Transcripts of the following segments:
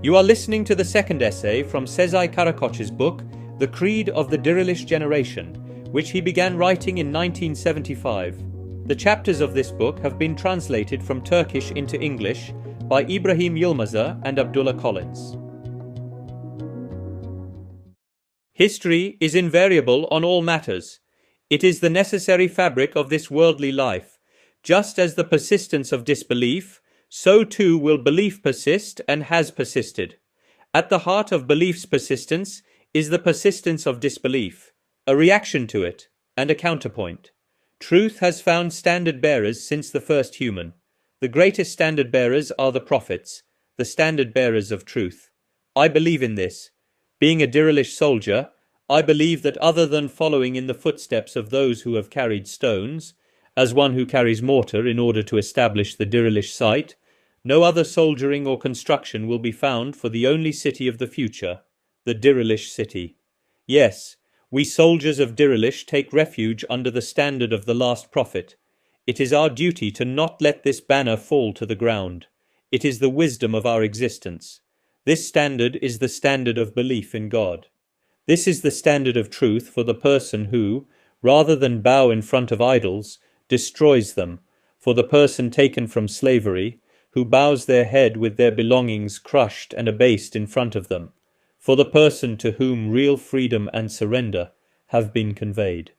You are listening to the second essay from Sezai Karakoç's book, The Creed of the Dirilish Generation, which he began writing in 1975. The chapters of this book have been translated from Turkish into English by Ibrahim Yılmazer and Abdullah Collins. History is invariable on all matters. It is the necessary fabric of this worldly life. Just as the persistence of disbelief, so too will belief persist and has persisted. At the heart of belief's persistence is the persistence of disbelief, a reaction to it, and a counterpoint. Truth has found standard bearers since the first human. The greatest standard bearers are the prophets, the standard bearers of truth. I believe in this. Being a Dirilish soldier, I believe that other than following in the footsteps of those who have carried stones, as one who carries mortar in order to establish the Dirilish site, no other soldiering or construction will be found for the only city of the future, the Dirilish city. Yes, we soldiers of Dirilish take refuge under the standard of the last prophet. It is our duty to not let this banner fall to the ground. It is the wisdom of our existence. This standard is the standard of belief in God. This is the standard of truth for the person who, rather than bow in front of idols, destroys them, for the person taken from slavery, who bows their head with their belongings crushed and abased in front of them, for the person to whom real freedom and surrender have been conveyed.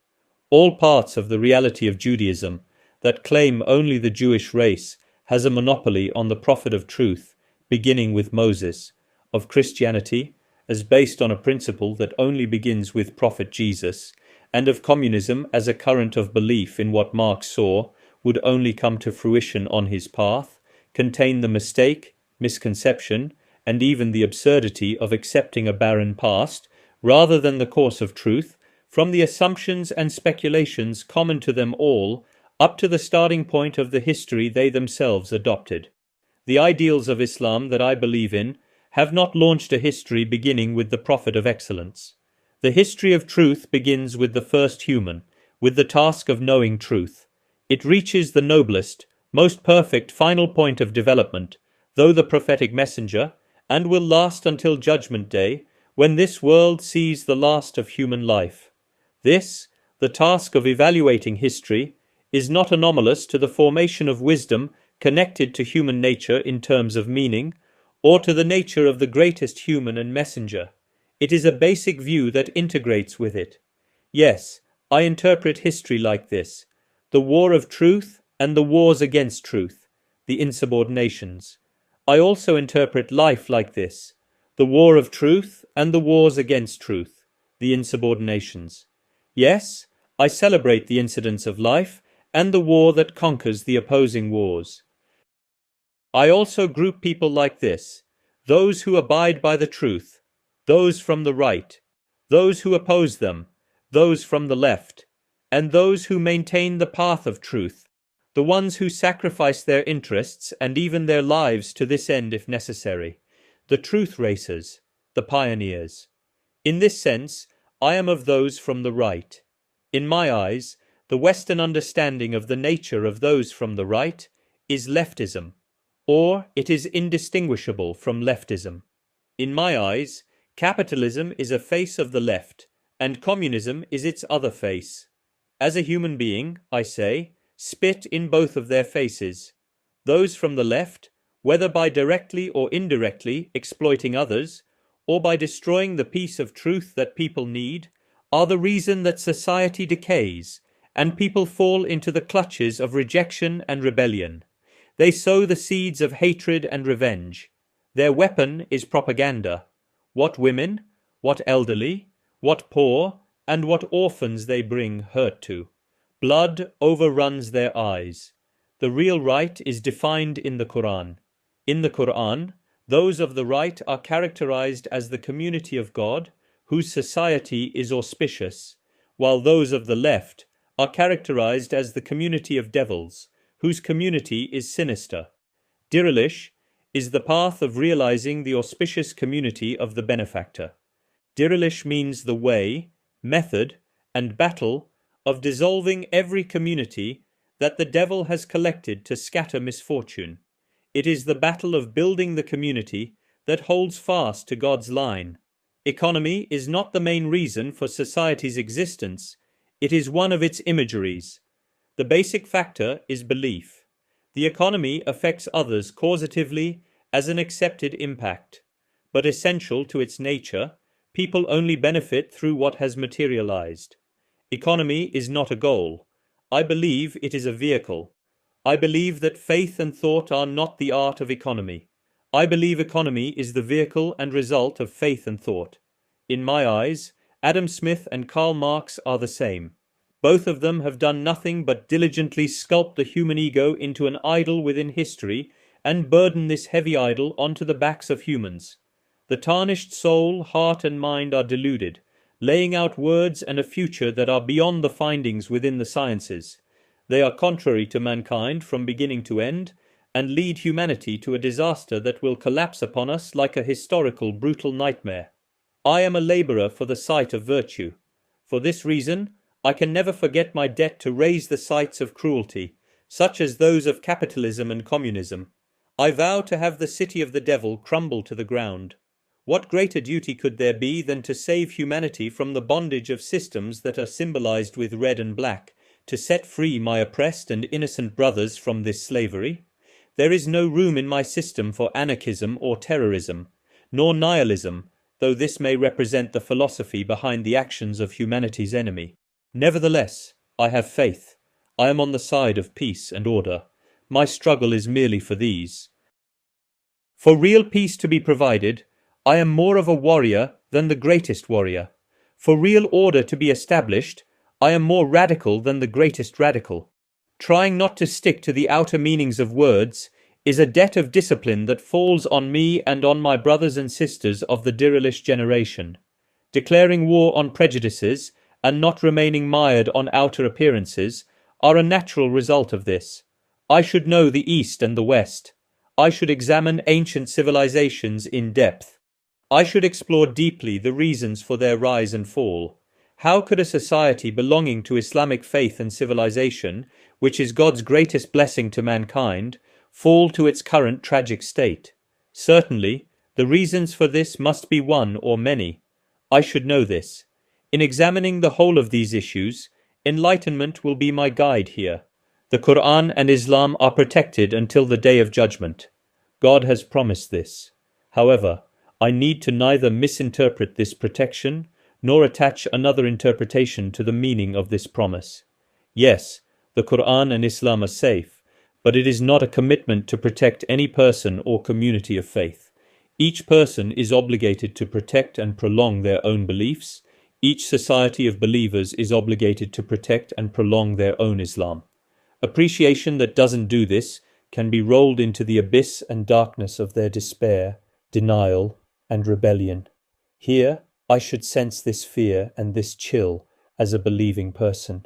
All parts of the reality of Judaism that claim only the Jewish race has a monopoly on the prophet of truth, beginning with Moses, of Christianity, as based on a principle that only begins with Prophet Jesus, and of communism as a current of belief in what Marx saw would only come to fruition on his path, contain the mistake, misconception, and even the absurdity of accepting a barren past, rather than the course of truth, from the assumptions and speculations common to them all, up to the starting point of the history they themselves adopted. The ideals of Islam that I believe in have not launched a history beginning with the prophet of excellence. The history of truth begins with the first human, with the task of knowing truth. It reaches the noblest, most perfect final point of development, though the prophetic messenger, and will last until Judgment Day, when this world sees the last of human life. This, the task of evaluating history, is not anomalous to the formation of wisdom connected to human nature in terms of meaning, or to the nature of the greatest human and messenger. It is a basic view that integrates with it. Yes, I interpret history like this: the war of truth and the wars against truth, the insubordinations. I also interpret life like this: the war of truth and the wars against truth, the insubordinations. Yes, I celebrate the incidents of life and the war that conquers the opposing wars. I also group people like this: those who abide by the truth, those from the right, those who oppose them, those from the left, and those who maintain the path of truth, the ones who sacrifice their interests and even their lives to this end if necessary, the truth racers, the pioneers. In this sense, I am of those from the right. In my eyes, the Western understanding of the nature of those from the right is leftism, or it is indistinguishable from leftism. In my eyes, capitalism is a face of the left, and communism is its other face. As a human being, I say, spit in both of their faces. Those from the left, whether by directly or indirectly exploiting others, or by destroying the peace of truth that people need, are the reason that society decays, and people fall into the clutches of rejection and rebellion. They sow the seeds of hatred and revenge. Their weapon is propaganda. What women, what elderly, what poor, and what orphans they bring hurt to. Blood overruns their eyes. The real right is defined in the Quran. In the Quran, those of the right are characterized as the community of God, whose society is auspicious, while those of the left are characterized as the community of devils, whose community is sinister. Dirilish is the path of realizing the auspicious community of the benefactor. Dirilish means the way, method, and battle of dissolving every community that the devil has collected to scatter misfortune. It is the battle of building the community that holds fast to God's line. Economy is not the main reason for society's existence, it is one of its imageries. The basic factor is belief. The economy affects others causatively as an accepted impact, but essential to its nature, people only benefit through what has materialized. Economy is not a goal. I believe it is a vehicle. I believe that faith and thought are not the art of economy. I believe economy is the vehicle and result of faith and thought. In my eyes, Adam Smith and Karl Marx are the same. Both of them have done nothing but diligently sculpt the human ego into an idol within history and burden this heavy idol onto the backs of humans. The tarnished soul, heart and mind are deluded, laying out words and a future that are beyond the findings within the sciences. They are contrary to mankind from beginning to end, and lead humanity to a disaster that will collapse upon us like a historical brutal nightmare. I am a laborer for the sight of virtue. For this reason, I can never forget my debt to raise the sights of cruelty, such as those of capitalism and communism. I vow to have the city of the devil crumble to the ground. What greater duty could there be than to save humanity from the bondage of systems that are symbolized with red and black, to set free my oppressed and innocent brothers from this slavery? There is no room in my system for anarchism or terrorism, nor nihilism, though this may represent the philosophy behind the actions of humanity's enemy. Nevertheless, I have faith. I am on the side of peace and order. My struggle is merely for these. For real peace to be provided, I am more of a warrior than the greatest warrior. For real order to be established, I am more radical than the greatest radical. Trying not to stick to the outer meanings of words is a debt of discipline that falls on me and on my brothers and sisters of the Dirilish generation. Declaring war on prejudices and not remaining mired on outer appearances are a natural result of this. I should know the East and the West. I should examine ancient civilizations in depth. I should explore deeply the reasons for their rise and fall. How could a society belonging to Islamic faith and civilization, which is God's greatest blessing to mankind, fall to its current tragic state? Certainly, the reasons for this must be one or many. I should know this. In examining the whole of these issues, enlightenment will be my guide here. The Quran and Islam are protected until the Day of Judgment. God has promised this. However, I need to neither misinterpret this protection nor attach another interpretation to the meaning of this promise. Yes, the Quran and Islam are safe, but it is not a commitment to protect any person or community of faith. Each person is obligated to protect and prolong their own beliefs. Each society of believers is obligated to protect and prolong their own Islam. Appreciation that doesn't do this can be rolled into the abyss and darkness of their despair, denial, and rebellion. Here, I should sense this fear and this chill as a believing person.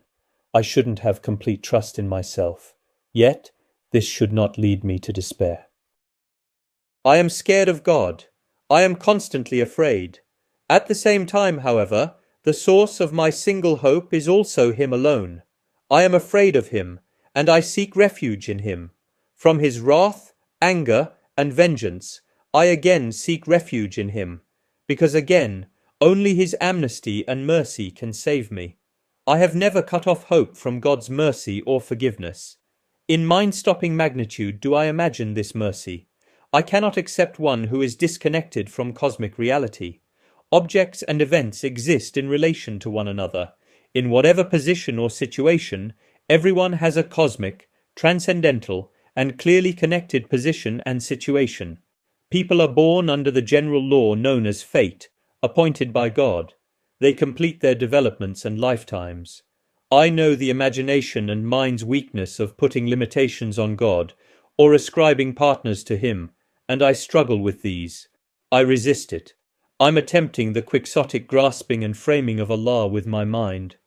I shouldn't have complete trust in myself. Yet, this should not lead me to despair. I am scared of God. I am constantly afraid. At the same time, however, the source of my single hope is also Him alone. I am afraid of Him, and I seek refuge in Him. From His wrath, anger, and vengeance, I again seek refuge in Him, because again, only His amnesty and mercy can save me. I have never cut off hope from God's mercy or forgiveness. In mind-stopping magnitude do I imagine this mercy. I cannot accept one who is disconnected from cosmic reality. Objects and events exist in relation to one another. In whatever position or situation, everyone has a cosmic, transcendental, and clearly connected position and situation. People are born under the general law known as fate, appointed by God. They complete their developments and lifetimes. I know the imagination and mind's weakness of putting limitations on God, or ascribing partners to Him, and I struggle with these. I resist it. I'm attempting the quixotic grasping and framing of Allah with my mind.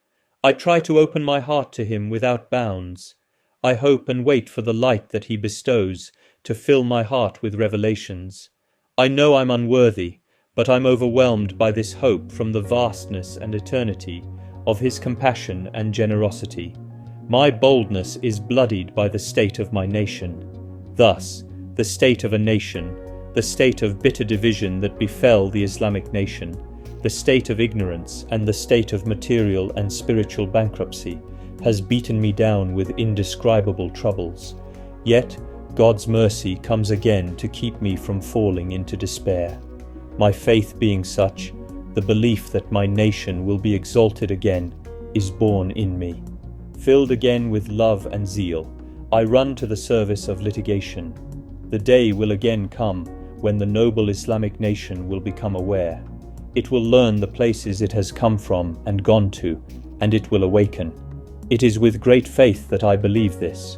I try to open my heart to Him without bounds. I hope and wait for the light that He bestows to fill my heart with revelations. I know I'm unworthy, but I'm overwhelmed by this hope from the vastness and eternity of His compassion and generosity. My boldness is bloodied by the state of my nation. Thus, the state of a nation, the state of bitter division that befell the Islamic nation, the state of ignorance and the state of material and spiritual bankruptcy, has beaten me down with indescribable troubles. Yet God's mercy comes again to keep me from falling into despair. My faith being such, the belief that my nation will be exalted again is born in me. Filled again with love and zeal, I run to the service of litigation. The day will again come when the noble Islamic nation will become aware. It will learn the places it has come from and gone to, and it will awaken. It is with great faith that I believe this.